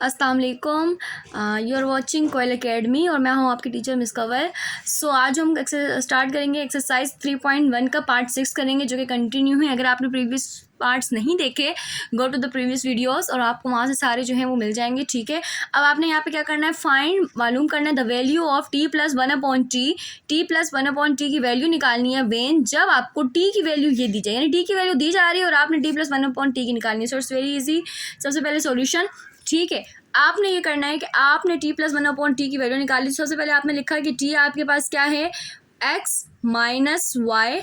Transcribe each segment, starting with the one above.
अस्सलाम वालेकुम। You are watching Koyal Academy और मैं हूं आपकी टीचर मिस कवर। सो आज हम स्टार्ट करेंगे एक्सरसाइज 3.1 का पार्ट 6 करेंगे, जो कि कंटिन्यू है। अगर आपने प्रीवियस पार्ट्स नहीं देखे, go to the previous videos और आपको वहाँ से सारे जो हैं वो मिल जाएंगे। ठीक है, अब आपने यहाँ पे क्या करना है, फाइंड मालूम करना है the value of T plus 1/t। T plus 1/t की वैल्यू निकालनी है वेन जब आपको टी की वैल्यू ये दी जाए, यानी टी की वैल्यू दी जा रही है और आपने टी प्लस 1/t की निकालनी है। So it's very easy. सबसे पहले सॉल्यूशन, ठीक है, आपने ये करना है कि आपने टी प्लस 1/t की वैल्यू निकाली। सबसे पहले आपने लिखा कि टी आपके पास क्या है, X minus Y,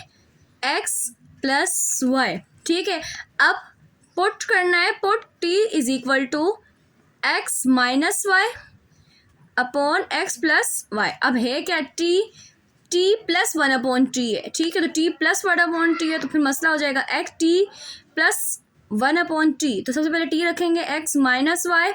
X plus Y. ठीक है, अब पुट करना है, put T is equal to X minus Y upon x plus Y. अब है क्या, टी प्लस 1/t है। ठीक है, तो टी प्लस 1/t है तो फिर मसला हो जाएगा एक्स टी प्लस 1/t। तो सबसे पहले टी रखेंगे X minus Y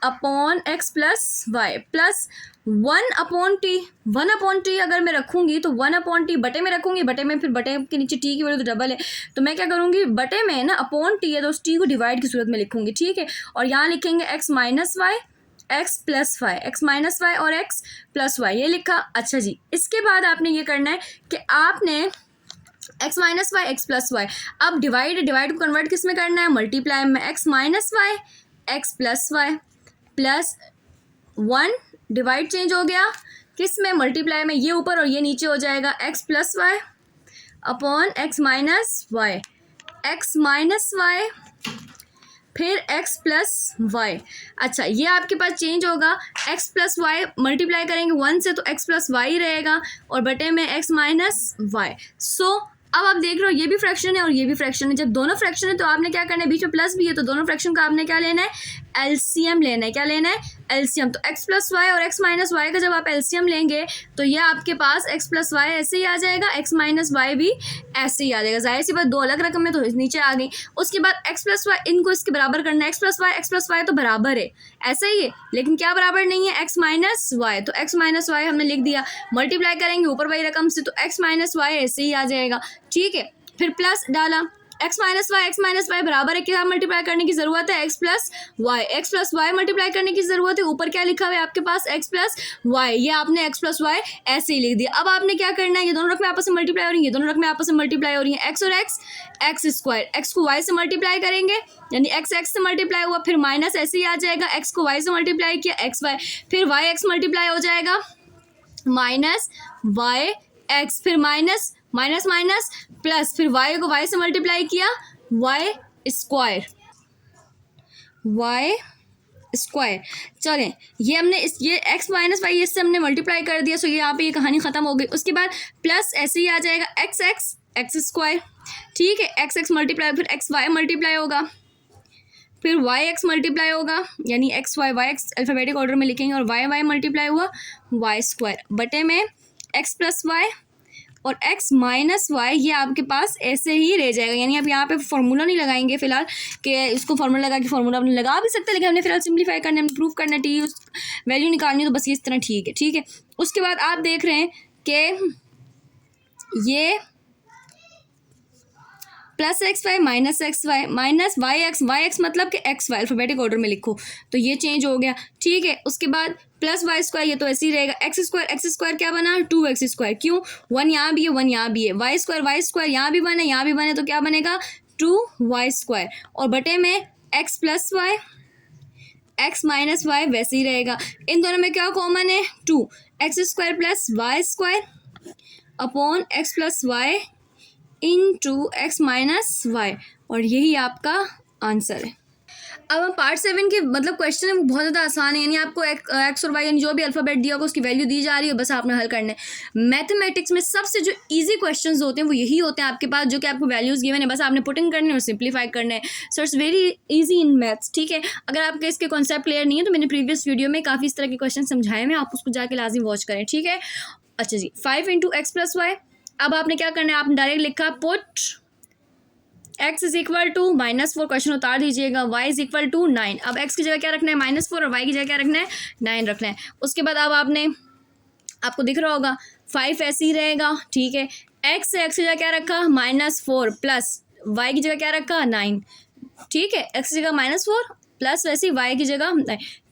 upon x plus Y plus 1/t। 1/t अगर मैं रखूँगी तो 1/t बटे में रखूँगी, बटे में फिर बटे के नीचे टी की वैल्यू तो डबल है, तो मैं क्या करूँगी, बटे में ना अपॉन टी है तो उस टी को डिवाइड की सूरत में लिखूँगी। ठीक है, और यहाँ लिखेंगे X minus Y X plus Y, x minus Y और एक्स प्लस वाई, ये लिखा। अच्छा जी, इसके बाद आपने ये करना है कि आपने X minus Y X plus Y, अब डिवाइड को कन्वर्ट किस में करना है, मल्टीप्लाई में। X minus Y X plus Y plus 1, divide change हो गया किस में, मल्टीप्लाई में। ये ऊपर और ये नीचे हो जाएगा, X plus Y upon X minus Y, x minus Y फिर एक्स प्लस वाई। अच्छा, ये आपके पास चेंज होगा, एक्स प्लस वाई मल्टीप्लाई करेंगे 1 से तो एक्स प्लस वाई रहेगा और बटे में एक्स माइनस वाई। सो अब आप देख रहे हो ये भी फ्रैक्शन है और ये भी फ्रैक्शन है। जब दोनों फ्रैक्शन है तो आपने क्या करना है, बीच में प्लस भी है तो दोनों फ्रैक्शन का आपने क्या लेना है, एलसीएम लेना है। क्या लेना है, एलसीएम। तो एक्स प्लस वाई और एक्स माइनस वाई का जब आप एलसीएम लेंगे तो ये आपके पास एक्स प्लस वाई ऐसे ही आ जाएगा, एक्स माइनस वाई भी ऐसे ही आ जाएगा। जाहिर सी बात, दो अलग रकम है तो नीचे आ गई। उसके बाद एक्स प्लस वाई, इनको इसके बराबर करना है, एक्स प्लस वाई तो बराबर है, ऐसे ही है, लेकिन क्या बराबर नहीं है, एक्स माइनस वाई। तो एक्स माइनस वाई हमने लिख दिया, मल्टीप्लाई करेंगे ऊपर वाली रकम से तो एक्स माइनस वाई ऐसे ही आ जाएगा। ठीक है, फिर प्लस डाला, एक्स माइनस वाई बराबर है, क्या मल्टीप्लाई करने की जरूरत है, एक्स प्लस वाई मल्टीप्लाई करने की जरूरत है। ऊपर क्या लिखा हुआ है आपके पास, एक्स प्लस वाई, ये आपने एक्स प्लस वाई ऐसे ही लिख दिया। अब आपने क्या करना है, ये दोनों रकमें आपस में मल्टीप्लाई हो रही हैं, ये दोनों रकमें आपस में मल्टीप्लाई हो रही हैं, एक्स और एक्स स्क्वायर, एक्स को वाई से मल्टीप्लाई करेंगे यानी एक्स से मल्टीप्लाई हुआ, फिर माइनस ऐसे ही आ जाएगा, एक्स को वाई से मल्टीप्लाई किया एक्स वाई, फिर वाई एक्स मल्टीप्लाई हो जाएगा माइनस वाई एक्स, फिर माइनस माइनस माइनस प्लस, फिर वाई को वाई से मल्टीप्लाई किया वाई स्क्वायर। चलें, ये हमने ये एक्स माइनस वाई इससे हमने मल्टीप्लाई कर दिया, सो ये यहाँ पे ये कहानी ख़त्म हो गई। उसके बाद प्लस ऐसे ही आ जाएगा एक्स स्क्वायर। ठीक है, एक्स मल्टीप्लाई, फिर एक्स वाई मल्टीप्लाई होगा, फिर वाई एक्स मल्टीप्लाई होगा यानी x y x alphabetic order में लिखेंगे, और वाई मल्टीप्लाई हुआ वाई स्क्वायर बटे में एक्स प्लस वाई और एक्स माइनस वाई, ये आपके पास ऐसे ही रह जाएगा। यानी आप यहाँ पे फार्मूला नहीं लगाएंगे फिलहाल कि इसको फार्मूला लगा के, फार्मूला आपने लगा भी सकते हैं लेकिन हमने फिलहाल सिंप्लीफाई करना है, प्रूफ करना है, टी उस वैल्यू निकालनी है तो बस इस तरह। ठीक है, ठीक है। उसके बाद आप देख रहे हैं कि ये plus x y minus x y minus Y x मतलब कि एक्स वाई अल्फ़ाबेटिक ऑर्डर में लिखो तो ये चेंज हो गया। ठीक है, उसके बाद प्लस वाई स्क्वायर, ये तो ऐसे ही रहेगा, एक्स स्क्वायर क्या बना, 2x स्क्वायर, क्यों, 1 यहाँ भी है 1 यहाँ भी है, वाई स्क्वायर यहाँ भी 1 है यहाँ भी 1 है तो क्या बनेगा 2y स्क्वायर, और बटे में x plus Y x minus y वैसे ही रहेगा। इन दोनों में क्या कॉमन है, 2x square plus y square upon x plus y into x minus Y, और यही आपका आंसर है। अब हम पार्ट 7 के मतलब क्वेश्चन है वो बहुत ज़्यादा आसान है, यानी आपको एक्स और वाई यानी जो भी अल्फ़ाबेट दिया होगा उसकी वैल्यू दी जा रही है, बस आपने हल करना है। मैथमेटिक्स में सबसे जो इजी क्वेश्चंस होते हैं वो यही होते हैं आपके पास, जो कि आपको वैल्यूज़ गिवन है, बस आपने पुटिंग करनी है और सिंप्लीफाई करना है। So it's very easy in maths. ठीक है, अगर आपके इसके कॉन्सेप्ट क्लियर नहीं है तो मैंने प्रीवियस वीडियो में काफ़ी इस तरह के क्वेश्चन समझाए हैं, आप उसको जाके लाजिम वॉच करें। ठीक है, अच्छा जी, 5 इंटू एक्स प्लस वाई। अब आपने क्या करना है, आपने डायरेक्ट लिखा put x is equal to -4, question उतार दीजिएगा, y इज इक्वल टू 9। अब x की जगह क्या रखना है, -4, और y की जगह क्या रखना है, 9 रखना है। उसके बाद अब आपको दिख रहा होगा 5 ऐसे ही रहेगा। ठीक है, x से x की जगह क्या रखा, -4 प्लस y की जगह क्या रखा, 9। ठीक है, x की जगह -4 प्लस वैसे ही वाई की जगह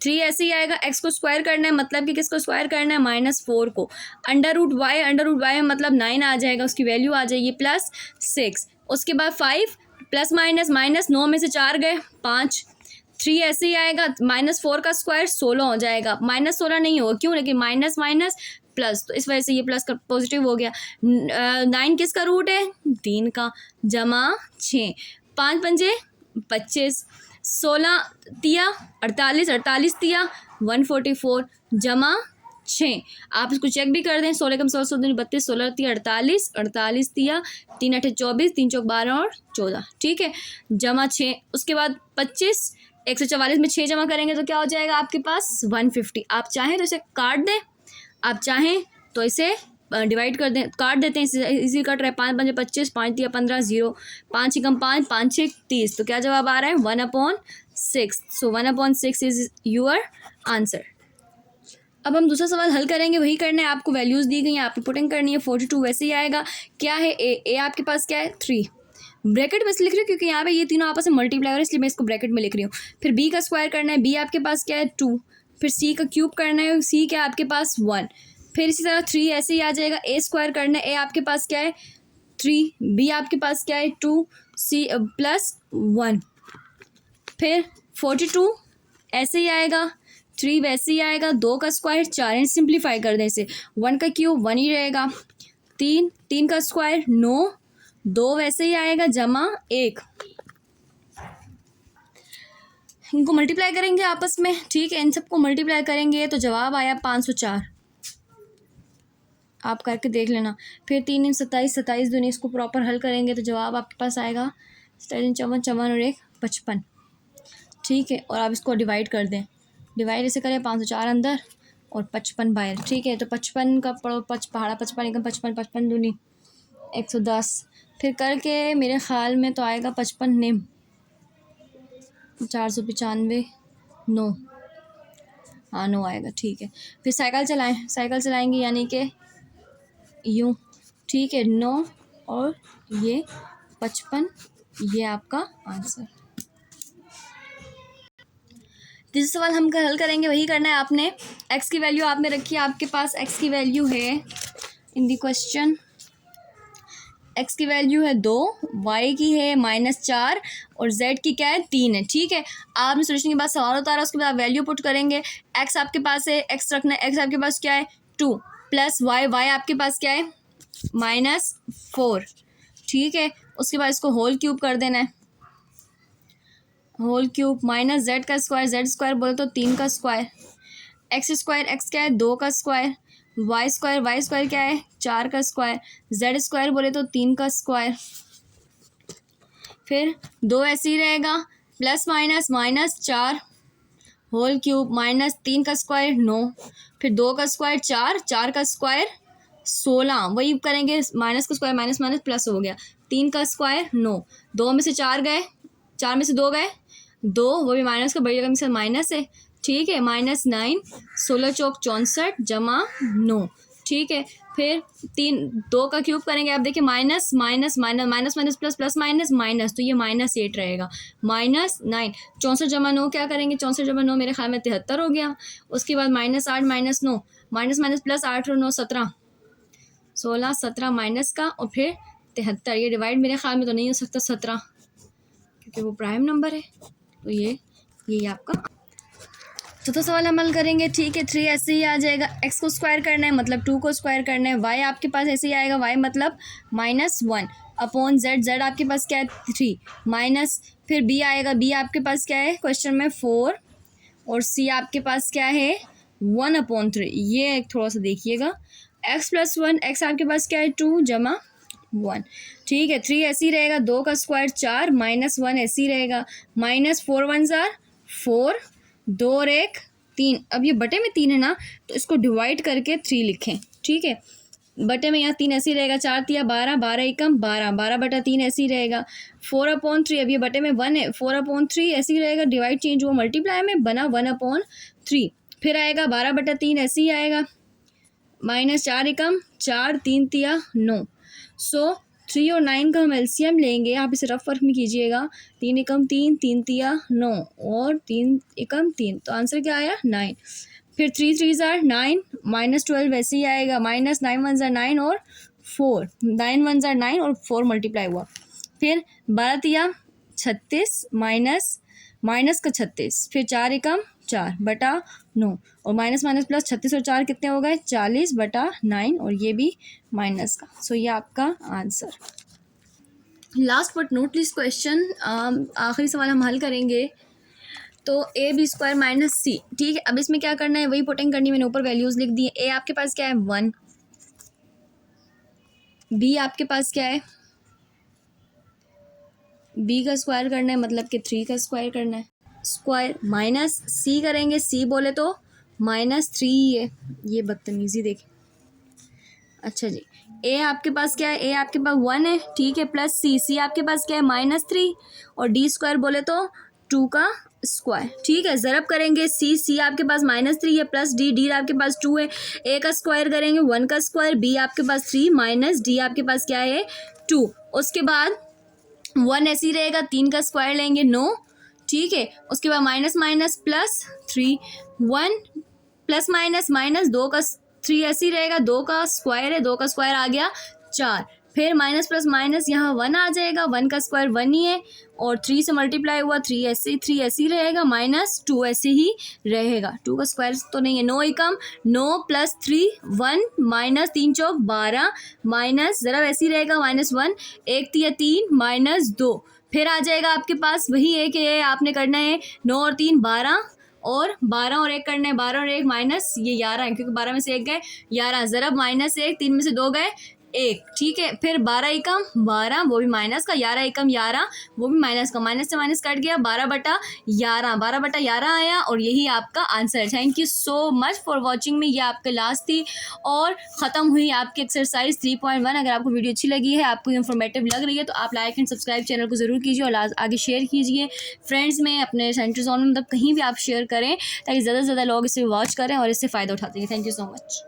3 ऐसे ही आएगा। एक्स को स्क्वायर करना है मतलब कि किसको स्क्वायर करना है, -4 को। अंडर रूट वाई में मतलब 9 आ जाएगा, उसकी वैल्यू आ जाएगी +6। उसके बाद 5 प्लस माइनस माइनस 9 में से 4 गए 5। 3 ऐसे ही आएगा, -4 का स्क्वायर 16 हो जाएगा। -16 नहीं होगा, क्यों, लेकिन माइनस माइनस प्लस, तो इस वजह से ये प्लस का पॉजिटिव हो गया। 9 किसका रूट है, 3 का, जमा 6, 5 पंजे 25, 16 तिया 48, 48 तिया 144, जमा 6। आप इसको चेक भी कर दें, 16 कम 16 32, 16 तिया 48, 48 तिया 3 8 24, 3 चौक 12 और 14, ठीक है, जमा 6। उसके बाद 25, 144 में 6 जमा करेंगे तो क्या हो जाएगा आपके पास 150। आप चाहें तो इसे काट दें, आप चाहें तो इसे डिवाइड कर दें, काट देते हैं, इसी कट रहा है। 5 पंजे 25, 5 तिया 15, 0, 5 कम 5, 5 6 30, तो क्या जवाब आ रहा है 1/6। सो 1/6 इज योर आंसर। अब हम दूसरा सवाल हल करेंगे, वही करना है आपको, वैल्यूज़ दी गई हैं, आपको पुटिंग करनी है। 42 वैसे ही आएगा। क्या है ए आपके पास क्या है 3, ब्रैकेट में से लिख रही हूँ क्योंकि यहाँ पे ये तीनों आपस में मल्टीप्लाई हो रहे हैं, इसलिए मैं इसको ब्रैकेट में लिख रही हूँ। फिर बी का स्क्वायर करना है, बी आपके पास क्या है 2। फिर सी का क्यूब करना है, सी क्या आपके पास 1। फिर इसी तरह 3 ऐसे ही आ जाएगा। ए स्क्वायर करना है, ए आपके पास क्या है 3, बी आपके पास क्या है 2, सी +1। फिर 42 ऐसे ही आएगा, 3 वैसे ही आएगा, 2 का स्क्वायर 4, सिंप्लीफाई कर दें इसे, 1 का क्यूब 1 ही रहेगा, 3 का स्क्वायर 9, 2 वैसे ही आएगा, जमा 1। इनको मल्टीप्लाई करेंगे आपस में, ठीक है, इन सबको मल्टीप्लाई करेंगे तो जवाब आया 504। आप करके देख लेना। फिर 3 × 27, 27 दूनी, इसको प्रॉपर हल करेंगे तो जवाब आपके पास आएगा 27 54 54 और 1 55, ठीक है। और आप इसको डिवाइड कर दें, डिवाइड ऐसे करें 504 अंदर और 55 बाहर, ठीक है। तो 55 का पढ़ो, पहाड़ा 55 एकम 55, 55 दूनी 110। फिर करके मेरे ख्याल में तो आएगा 55 निम 495 9, हाँ 9 आएगा, ठीक है। फिर साइकिल चलाएं, साइकिल चलाएंगे यानी कि यूँ, ठीक है, 9 और ये 55, ये आपका आंसर। तीसरा सवाल हम हल करेंगे, वही करना है आपने। एक्स की वैल्यू आपने रखी है, आपके पास एक्स की वैल्यू है इन दी क्वेश्चन, एक्स की वैल्यू है 2, वाई की है -4 और जेड की क्या है 3 है, ठीक है। आपने सोल्यूशन के बाद सवाल उतारा, उसके बाद वैल्यू पुट करेंगे। एक्स आपके पास है, एक्स रखना है, एक्स आपके पास क्या है 2 प्लस वाई, वाई आपके पास क्या है -4, ठीक है। उसके बाद इसको होल क्यूब कर देना है, होल क्यूब माइनस जेड का स्क्वायर, जेड स्क्वायर बोले तो 3 का स्क्वायर, एक्स स्क्वायर, एक्स क्या है 2 का स्क्वायर, वाई स्क्वायर क्या है 4 का स्क्वायर, जेड स्क्वायर बोले तो 3 का स्क्वायर। फिर 2 ऐसे ही रहेगा, plus minus -4 whole cube minus 3 का स्क्वायर 9, फिर 2 का स्क्वायर 4, 4 का स्क्वायर 16, वही करेंगे, माइनस का स्क्वायर माइनस माइनस प्लस हो गया, 3 का स्क्वायर 9, 2 में से 4 गए, 4 में से 2 गए 2, वो भी माइनस का, बड़ी रकम के साथ माइनस है, ठीक है, -9, 16 चौक 64 जमा 9, ठीक है। फिर 2 का क्यूब करेंगे, आप देखिए minus minus minus minus minus plus plus minus minus, तो ये -8 रहेगा, -9, 64 जमा 9 क्या करेंगे, 64 जमा 9 मेरे ख्याल में 73 हो गया। उसके बाद -8 -9 माइनस माइनस प्लस 8 और 9 17, 16 17 माइनस का और फिर 73, ये डिवाइड मेरे ख्याल में तो नहीं हो सकता 17 क्योंकि वो प्राइम नंबर है, तो ये आपका। चौथा सवाल हम हल करेंगे, ठीक है। 3 ऐसे ही आ जाएगा, एक्स को स्क्वायर करना है मतलब 2 को स्क्वायर करना है, वाई आपके पास ऐसे ही आएगा, वाई मतलब -1 अपॉन जेड, जेड आपके पास क्या है 3 माइनस, फिर बी आएगा, बी आपके पास क्या है क्वेश्चन में 4 और सी आपके पास क्या है 1/3, ये थोड़ा सा देखिएगा, x + 1, एक्स आपके पास क्या है 2 जमा 1, ठीक है। 3 ऐसे ही रहेगा, 2 का स्क्वायर 4 -1 ऐसे ही रहेगा, -4 1 ज़ार 4, 2 और 1 3, अब ये बटे में 3 है ना, तो इसको डिवाइड करके 3 लिखें, ठीक है। बटे में यहाँ 3 ऐसे ही रहेगा, 4 तिया 12, 12 एकम 12, 12/3 ऐसे ही रहेगा, 4/3, अब ये बटे में 1 है, 4/3 ऐसे ही रहेगा, डिवाइड चेंज हुआ मल्टीप्लाई में बना 1/3, फिर आएगा 12/3 ऐसे ही आएगा, -4 एकम 4, 3 तिया 9, सो 3 और 9 का हम एलसीएम लेंगे, आप इसे रफ वर्क में कीजिएगा। 3 एकम 3, 3 तिया 9 और 3 एकम 3, तो आंसर क्या आया 9। फिर 3 3 ज़ार 9 -12 वैसे ही आएगा, माइनस 9 1 ज़ार 9 और 4, 9 1 ज़ार 9 और 4 मल्टीप्लाई हुआ। फिर 12 तिया 36 माइनस का 36, फिर 4 एकम 4 बटा 9 और माइनस माइनस प्लस 36 और 4 कितने हो गए 40 बटा 9 और ये भी माइनस का। सो ये आपका answer. Last but note least question, आखिरी सवाल हम हल करेंगे। तो ए बी स्क्वायर माइनस सी, ठीक है। अब इसमें क्या करना है, वही पुटिंग करनी है, मैंने ऊपर वैल्यूज़ लिख दी है। ए आपके पास क्या है 1, बी आपके पास क्या है, बी का स्क्वायर करना है, मतलब कि 3 का स्क्वायर करना है, स्क्वायर माइनस सी करेंगे, सी बोले तो -3 है, ये बदतमीज़ी देखें। अच्छा जी, ए आपके पास क्या है, ए आपके पास 1 है, ठीक है, प्लस सी, सी आपके पास क्या है -3 और डी स्क्वायर बोले तो 2 का स्क्वायर, ठीक है। ज़रब करेंगे सी आपके पास -3 है, प्लस डी आपके पास 2 है, ए का स्क्वायर करेंगे 1 का स्क्वायर, बी आपके पास 3 माइनस डी आपके पास क्या है 2, उसके बाद 1 ऐसे ही रहेगा, 3 का स्क्वायर लेंगे 9, ठीक है। उसके बाद minus minus plus 3, 1 plus minus minus 2 का 3 ऐसे ही रहेगा, 2 का स्क्वायर है, 2 का स्क्वायर आ गया 4, फिर माइनस प्लस माइनस यहाँ 1 आ जाएगा, 1 का स्क्वायर 1 ही है और 3 से मल्टीप्लाई हुआ 3 ऐसे ही रहेगा, माइनस 2 ऐसे ही रहेगा, 2 का स्क्वायर तो नहीं है। 9 एकम 9 प्लस 3 1 माइनस 3 चौक 12 माइनस ज़रा वैसे ही रहेगा -1, 1 तिया 3 -2, फिर आ जाएगा आपके पास वही एक है, आपने करना है 9 और 3 12 और 12 और 1 करना है, 12 और 1 माइनस ये 11 है, क्योंकि 12 में से 1 गए 11, ज़रब -1, 3 में से 2 गए 1, ठीक है। फिर 12 एकम 12 वो भी माइनस का, 11 एकम 11 वो भी माइनस का, माइनस से माइनस कट गया, 12 बटा 11 आया और यही आपका आंसर है। Thank you so much for watching में, ये आपके लास्ट थी और ख़त्म हुई आपकी एक्सरसाइज 3.1। अगर आपको वीडियो अच्छी लगी है, आपको इन्फॉर्मेटिव लग रही है, तो आप लाइक एंड सब्सक्राइब चैनल को ज़रूर कीजिए और आगे शेयर कीजिए फ्रेंड्स में, अपने सेंटर जोन में, मतलब कहीं भी आप शेयर करें ताकि ज़्यादा से ज़्यादा लोग इसे वॉच करें और इससे फ़ायदा उठाते हैं। Thank you so much.